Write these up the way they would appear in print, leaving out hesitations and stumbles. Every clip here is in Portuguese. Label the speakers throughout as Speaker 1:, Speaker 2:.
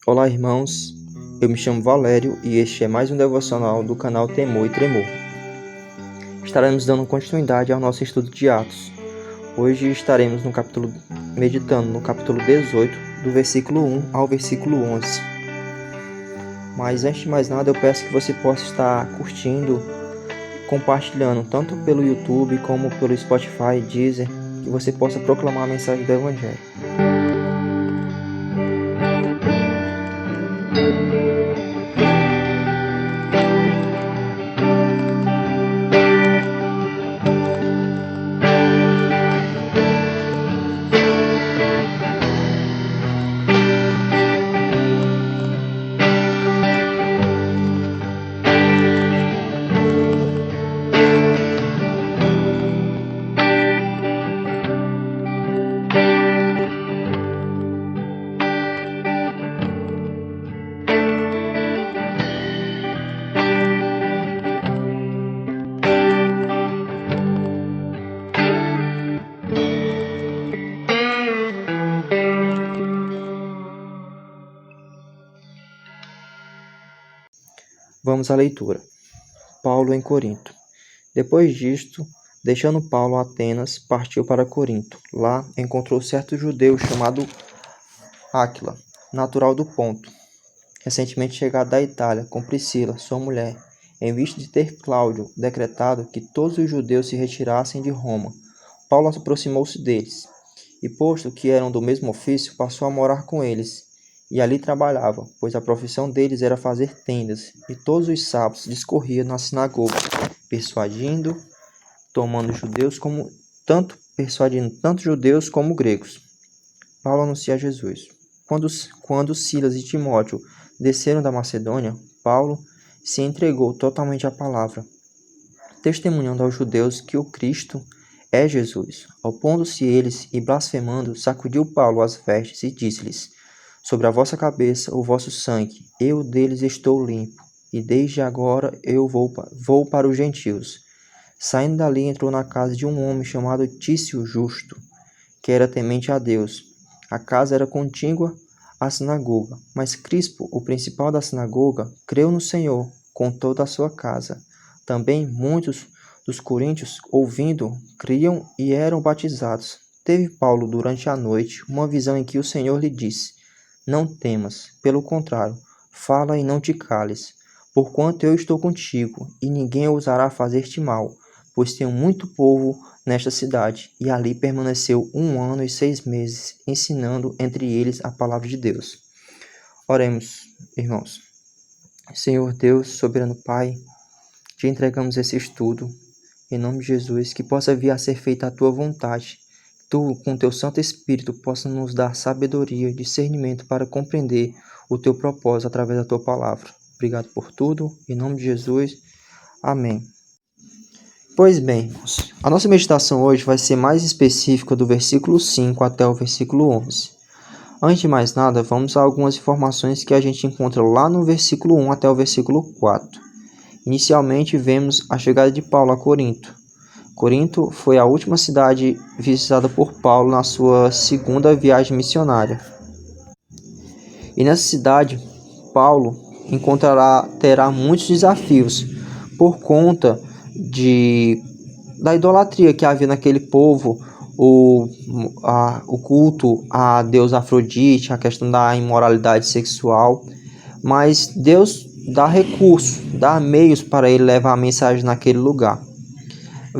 Speaker 1: Olá, irmãos. Eu me chamo Valério e este é mais um devocional do canal Temor e Tremor. Estaremos dando continuidade ao nosso estudo de Atos. Hoje estaremos meditando no capítulo 18, do versículo 1 ao versículo 11. Mas antes de mais nada, eu peço que você possa estar curtindo, compartilhando tanto pelo YouTube como pelo Spotify, Deezer, que você possa proclamar a mensagem do Evangelho. Vamos à leitura. Paulo em Corinto. Depois disto, deixando Paulo Atenas, partiu para Corinto. Lá encontrou certo judeu chamado Áquila, natural do Ponto, recentemente chegado da Itália, com Priscila, sua mulher, em vista de ter Cláudio decretado que todos os judeus se retirassem de Roma. Paulo aproximou-se deles, e posto que eram do mesmo ofício, passou a morar com eles, e ali trabalhava, pois a profissão deles era fazer tendas, e todos os sábados discorria na sinagoga, persuadindo tanto judeus como gregos. Paulo anuncia a Jesus. Quando Silas e Timóteo desceram da Macedônia, Paulo se entregou totalmente à palavra, testemunhando aos judeus que o Cristo é Jesus. Opondo-se eles e blasfemando, sacudiu Paulo as vestes e disse-lhes: sobre a vossa cabeça o vosso sangue, eu deles estou limpo, e desde agora eu vou para os gentios. Saindo dali, entrou na casa de um homem chamado Tício Justo, que era temente a Deus. A casa era contígua à sinagoga, mas Crispo, o principal da sinagoga, creu no Senhor com toda a sua casa. Também muitos dos coríntios, ouvindo, criam e eram batizados. Teve Paulo, durante a noite, uma visão em que o Senhor lhe disse: não temas, pelo contrário, fala e não te cales, porquanto eu estou contigo, e ninguém ousará fazer-te mal, pois tenho muito povo nesta cidade. E ali permaneceu 1 ano e 6 meses, ensinando entre eles a palavra de Deus. Oremos, irmãos. Senhor Deus, soberano Pai, te entregamos esse estudo, em nome de Jesus, que possa vir a ser feita a tua vontade. Tu, com teu Santo Espírito, possa nos dar sabedoria e discernimento para compreender o teu propósito através da tua palavra. Obrigado por tudo, em nome de Jesus. Amém. Pois bem, irmãos, a nossa meditação hoje vai ser mais específica do versículo 5 até o versículo 11. Antes de mais nada, vamos a algumas informações que a gente encontra lá no versículo 1 até o versículo 4. Inicialmente, vemos a chegada de Paulo a Corinto. Corinto foi a última cidade visitada por Paulo na sua segunda viagem missionária. E nessa cidade, Paulo terá muitos desafios por conta da idolatria que havia naquele povo, o culto a Deus Afrodite, a questão da imoralidade sexual. Mas Deus dá recursos, dá meios para ele levar a mensagem naquele lugar.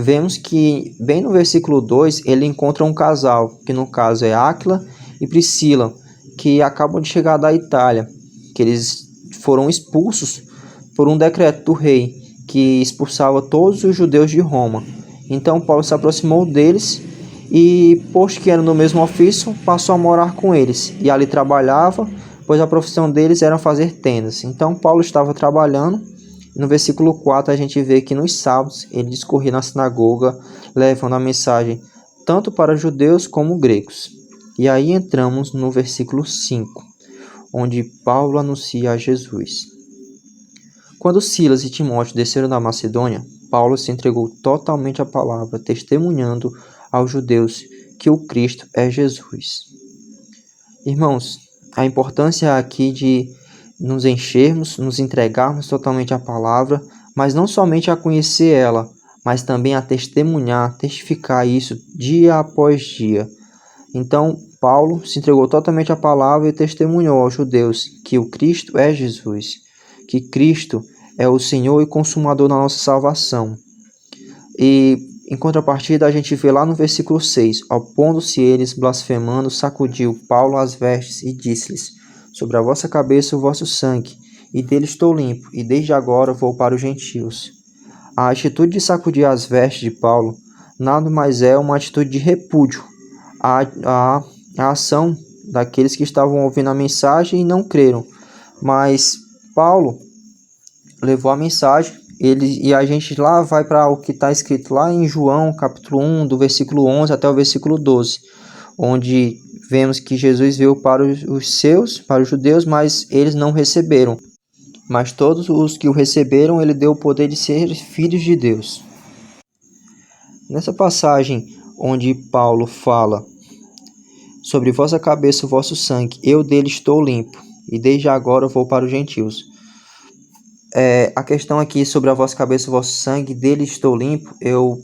Speaker 1: Vemos que, bem no versículo 2, ele encontra um casal, que no caso é Áquila e Priscila, que acabam de chegar da Itália, que eles foram expulsos por um decreto do rei, que expulsava todos os judeus de Roma. Então Paulo se aproximou deles e, posto que eram no mesmo ofício, passou a morar com eles, e ali trabalhava, pois a profissão deles era fazer tendas. Então Paulo estava trabalhando. No versículo 4 a gente vê que nos sábados ele discorria na sinagoga, levando a mensagem tanto para judeus como gregos. E aí entramos no versículo 5, onde Paulo anuncia a Jesus. Quando Silas e Timóteo desceram da Macedônia, Paulo se entregou totalmente à palavra, testemunhando aos judeus que o Cristo é Jesus. Irmãos, a importância aqui de nos enchermos, nos entregarmos totalmente à palavra, mas não somente a conhecer ela, mas também a testemunhar, testificar isso dia após dia. Então, Paulo se entregou totalmente à palavra e testemunhou aos judeus que o Cristo é Jesus, que Cristo é o Senhor e Consumador da nossa salvação. E, em contrapartida, a gente vê lá no versículo 6, opondo-se eles, blasfemando, sacudiu Paulo as vestes e disse-lhes, sobre a vossa cabeça o vosso sangue, e dele estou limpo, e desde agora vou para os gentios. A atitude de sacudir as vestes de Paulo nada mais é uma atitude de repúdio à ação daqueles que estavam ouvindo a mensagem e não creram. Mas Paulo levou a mensagem, e a gente lá vai para o que está escrito lá em João, capítulo 1, do versículo 11 até o versículo 12, onde vemos que Jesus veio para os seus, para os judeus, mas eles não receberam. Mas todos os que o receberam, ele deu o poder de ser filhos de Deus. Nessa passagem onde Paulo fala sobre vossa cabeça o vosso sangue, eu dele estou limpo, e desde agora vou para os gentios. A questão aqui sobre a vossa cabeça o vosso sangue, dele estou limpo, eu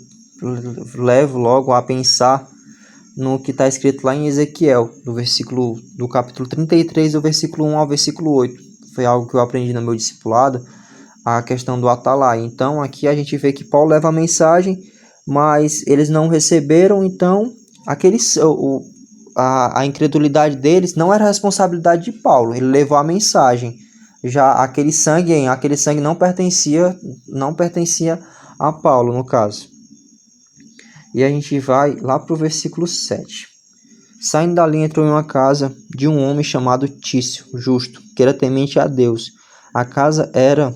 Speaker 1: levo logo a pensar no que está escrito lá em Ezequiel, do capítulo 33, do versículo 1 ao versículo 8. Foi algo que eu aprendi no meu discipulado, a questão do atalaia. Então aqui a gente vê que Paulo leva a mensagem, mas eles não receberam, então a incredulidade deles não era responsabilidade de Paulo, ele levou a mensagem. Já aquele sangue não pertencia a Paulo, no caso. E a gente vai lá para o versículo 7. Saindo dali, entrou em uma casa de um homem chamado Tício, justo, que era temente a Deus. A casa era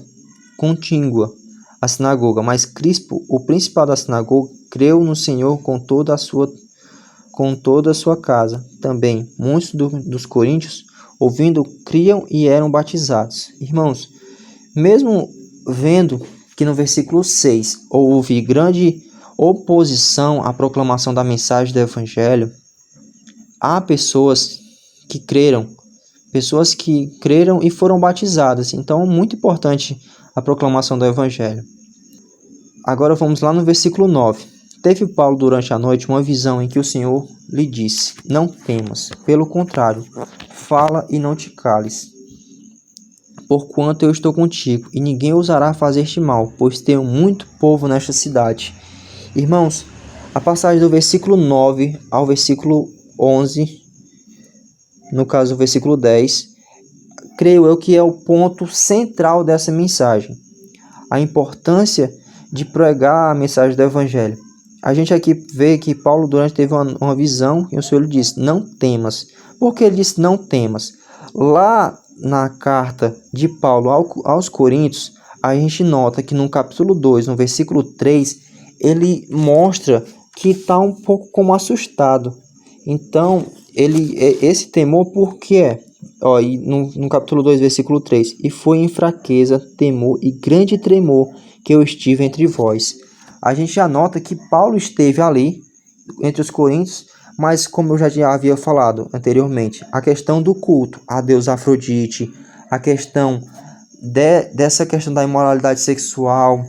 Speaker 1: contígua à sinagoga, mas Crispo, o principal da sinagoga, creu no Senhor com toda a sua casa. Também muitos dos coríntios, ouvindo, criam e eram batizados. Irmãos, mesmo vendo que no versículo 6 houve grande oposição à proclamação da mensagem do Evangelho, há pessoas que creram e foram batizadas. Então é muito importante a proclamação do Evangelho. Agora vamos lá no versículo 9. Teve Paulo durante a noite uma visão em que o Senhor lhe disse, não temas, pelo contrário, fala e não te cales, porquanto eu estou contigo, e ninguém ousará fazer-te mal, pois tenho muito povo nesta cidade. Irmãos, a passagem do versículo 9 ao versículo 11, no caso o versículo 10, creio eu que é o ponto central dessa mensagem. A importância de pregar a mensagem do Evangelho. A gente aqui vê que Paulo durante teve uma visão e o Senhor lhe disse, não temas. Por que ele disse não temas? Lá na carta de Paulo aos Coríntios, a gente nota que no capítulo 2, no versículo 3, ele mostra que está um pouco como assustado. Então, esse temor por quê? No capítulo 2, versículo 3, e foi em fraqueza, temor e grande tremor que eu estive entre vós. A gente já nota que Paulo esteve ali, entre os coríntios, mas como eu já havia falado anteriormente, a questão do culto a Deus Afrodite, a questão dessa questão da imoralidade sexual,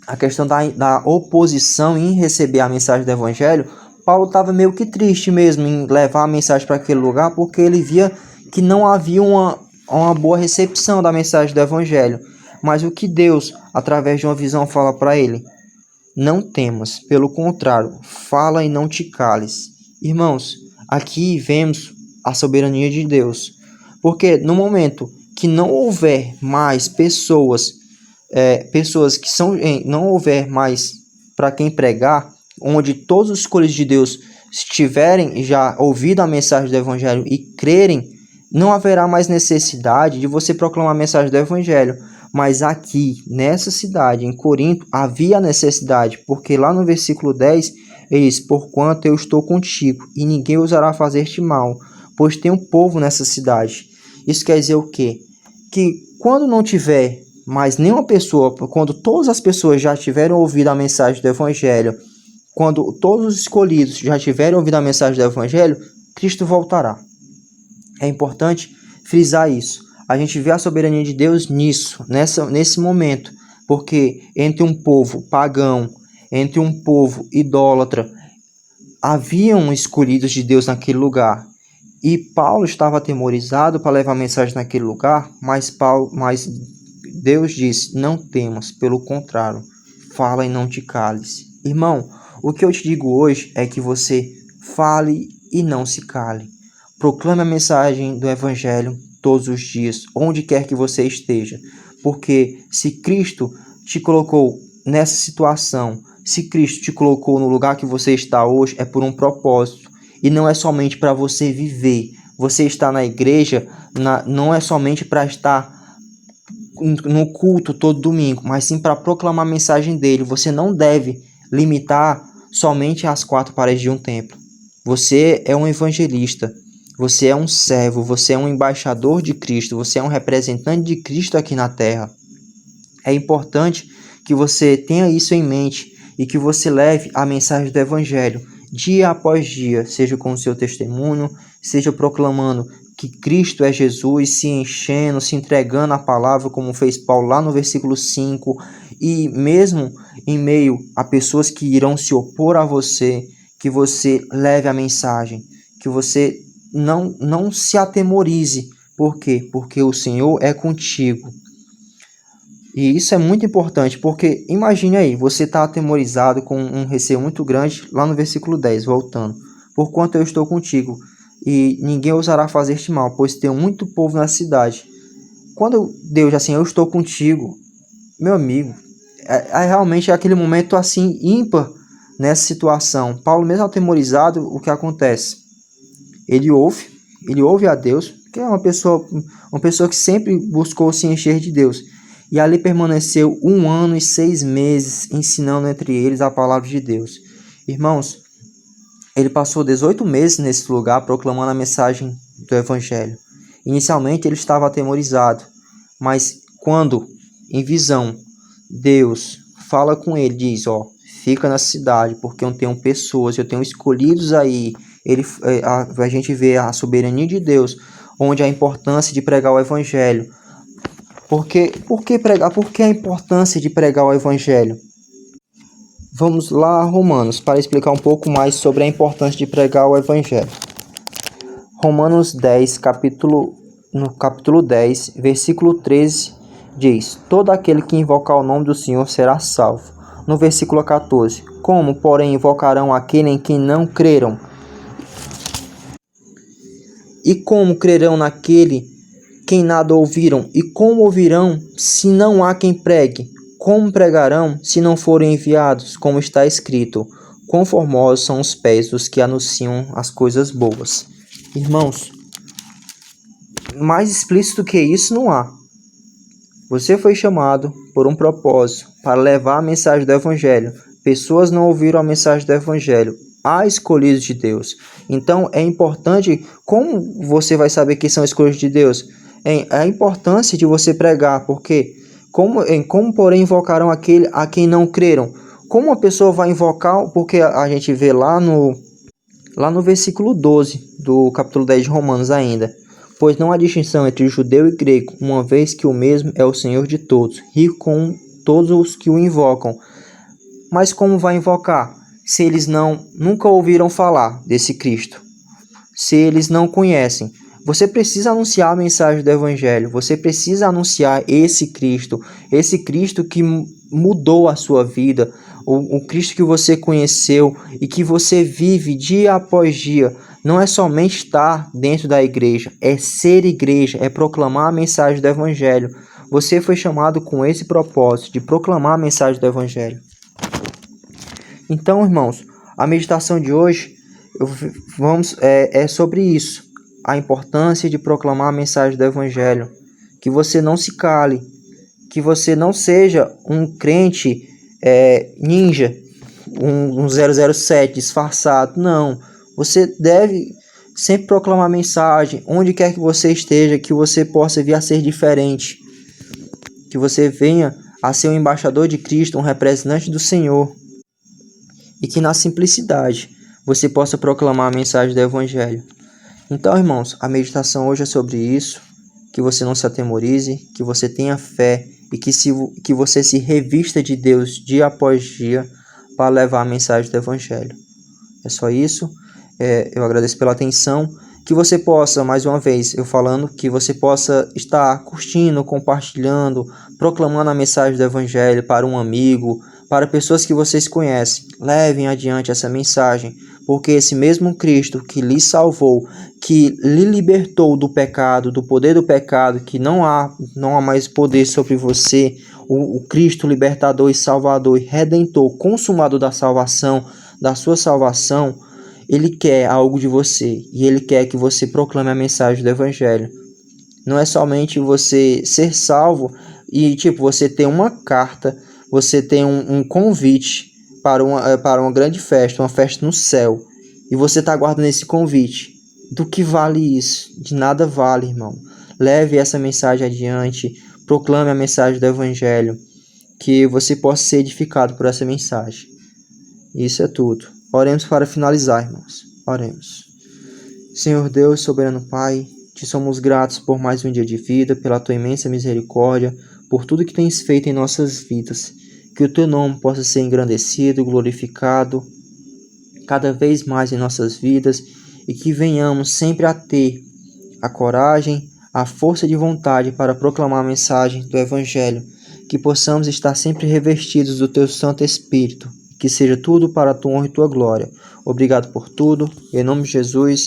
Speaker 1: a questão da oposição em receber a mensagem do Evangelho, Paulo estava meio que triste mesmo em levar a mensagem para aquele lugar, porque ele via que não havia uma boa recepção da mensagem do Evangelho. Mas o que Deus, através de uma visão, fala para ele? Não temas, pelo contrário, fala e não te cales. Irmãos, aqui vemos a soberania de Deus. Porque no momento que não houver mais pessoas que não houver mais para quem pregar, onde todos os escolhidos de Deus estiverem já ouvido a mensagem do Evangelho e crerem, não haverá mais necessidade de você proclamar a mensagem do Evangelho. Mas aqui, nessa cidade, em Corinto, havia necessidade, porque lá no versículo 10, ele diz, porquanto eu estou contigo, e ninguém ousará fazer-te mal, pois tem um povo nessa cidade. Isso quer dizer o quê? Que quando não tiver mais nenhuma pessoa, quando todas as pessoas já tiverem ouvido a mensagem do Evangelho, quando todos os escolhidos já tiverem ouvido a mensagem do Evangelho, Cristo voltará. É importante frisar isso. A gente vê a soberania de Deus nesse momento, porque entre um povo pagão, entre um povo idólatra, haviam escolhidos de Deus naquele lugar. E Paulo estava atemorizado para levar a mensagem naquele lugar, mas Deus disse: não temas, pelo contrário, fala e não te cales. Irmão, o que eu te digo hoje é que você fale e não se cale. Proclame a mensagem do Evangelho todos os dias, onde quer que você esteja. Porque se Cristo te colocou nessa situação, se Cristo te colocou no lugar que você está hoje, é por um propósito. E não é somente para você viver. Você está na igreja, não é somente para estar no culto todo domingo, mas sim para proclamar a mensagem dele. Você não deve limitar somente às quatro paredes de um templo. Você é um evangelista, você é um servo, você é um embaixador de Cristo, você é um representante de Cristo aqui na terra. É importante que você tenha isso em mente e que você leve a mensagem do Evangelho dia após dia, seja com o seu testemunho, seja proclamando que Cristo é Jesus, se enchendo, se entregando à palavra, como fez Paulo lá no versículo 5, e mesmo em meio a pessoas que irão se opor a você, que você leve a mensagem, que você não se atemorize. Por quê? Porque o Senhor é contigo. E isso é muito importante, porque imagine aí, você está atemorizado com um receio muito grande, lá no versículo 10, voltando. Porquanto eu estou contigo, e ninguém ousará fazer-te mal, pois tenho muito povo na cidade. Quando Deus diz assim, eu estou contigo, meu amigo, realmente é aquele momento assim ímpar nessa situação. Paulo, mesmo atemorizado, o que acontece? Ele ouve a Deus, que é uma pessoa que sempre buscou se encher de Deus. E ali permaneceu 1 ano e 6 meses ensinando entre eles a palavra de Deus. Irmãos, ele passou 18 meses nesse lugar proclamando a mensagem do Evangelho. Inicialmente ele estava atemorizado, mas quando, em visão, Deus fala com ele, diz, fica na cidade, porque eu tenho pessoas, eu tenho escolhidos aí. A gente vê a soberania de Deus, onde a importância de pregar o Evangelho. Por que pregar? Por que a importância de pregar o Evangelho? Vamos lá a Romanos, para explicar um pouco mais sobre a importância de pregar o Evangelho. Romanos 10, no capítulo 10, versículo 13, diz: todo aquele que invocar o nome do Senhor será salvo. No versículo 14: como, porém, invocarão aquele em quem não creram? E como crerão naquele quem nada ouviram? E como ouvirão se não há quem pregue? Como pregarão se não forem enviados? Como está escrito: quão formosos são os pés dos que anunciam as coisas boas. Irmãos, mais explícito que isso não há. Você foi chamado por um propósito para levar a mensagem do Evangelho. Pessoas não ouviram a mensagem do Evangelho. Há escolhidos de Deus. Então é importante. Como você vai saber que são escolhidos de Deus? A importância de você pregar, porque como porém invocarão aquele a quem não creram? Como uma pessoa vai invocar? Porque a gente vê lá no versículo 12 do capítulo 10 de Romanos ainda. Pois não há distinção entre judeu e grego, uma vez que o mesmo é o Senhor de todos, rico com todos os que o invocam. Mas como vai invocar, se eles nunca ouviram falar desse Cristo? Se eles não conhecem? Você precisa anunciar a mensagem do Evangelho, você precisa anunciar esse Cristo que mudou a sua vida, o Cristo que você conheceu e que você vive dia após dia. Não é somente estar dentro da igreja, é ser igreja, é proclamar a mensagem do Evangelho. Você foi chamado com esse propósito, de proclamar a mensagem do Evangelho. Então, irmãos, a meditação de hoje é sobre isso. A importância de proclamar a mensagem do Evangelho. Que você não se cale. Que você não seja um crente ninja, um 007 disfarçado. Não. Você deve sempre proclamar a mensagem. Onde quer que você esteja, que você possa vir a ser diferente. Que você venha a ser um embaixador de Cristo, um representante do Senhor. E que na simplicidade você possa proclamar a mensagem do Evangelho. Então, irmãos, a meditação hoje é sobre isso, que você não se atemorize, que você tenha fé e que você se revista de Deus dia após dia para levar a mensagem do Evangelho. É só isso. Eu agradeço pela atenção. Que você possa, mais uma vez, eu falando, que você possa estar curtindo, compartilhando, proclamando a mensagem do Evangelho para um amigo, para pessoas que vocês conhecem. Levem adiante essa mensagem, porque esse mesmo Cristo que lhe salvou, que lhe libertou do pecado, do poder do pecado, que não há mais poder sobre você, o Cristo libertador e salvador e redentor, consumado da salvação, da sua salvação, ele quer algo de você e ele quer que você proclame a mensagem do Evangelho. Não é somente você ser salvo e você ter uma carta, você tem um convite para uma grande festa, uma festa no céu, e você está aguardando esse convite. Do que vale isso? De nada vale, irmão. Leve essa mensagem adiante, proclame a mensagem do Evangelho, que você possa ser edificado por essa mensagem. Isso é tudo. Oremos para finalizar, irmãos. Oremos. Senhor Deus, soberano Pai, te somos gratos por mais um dia de vida, pela tua imensa misericórdia, por tudo que tens feito em nossas vidas. Que o teu nome possa ser engrandecido, glorificado, cada vez mais em nossas vidas, e que venhamos sempre a ter a coragem, a força de vontade para proclamar a mensagem do Evangelho, que possamos estar sempre revestidos do teu Santo Espírito, que seja tudo para a tua honra e tua glória. Obrigado por tudo, em nome de Jesus.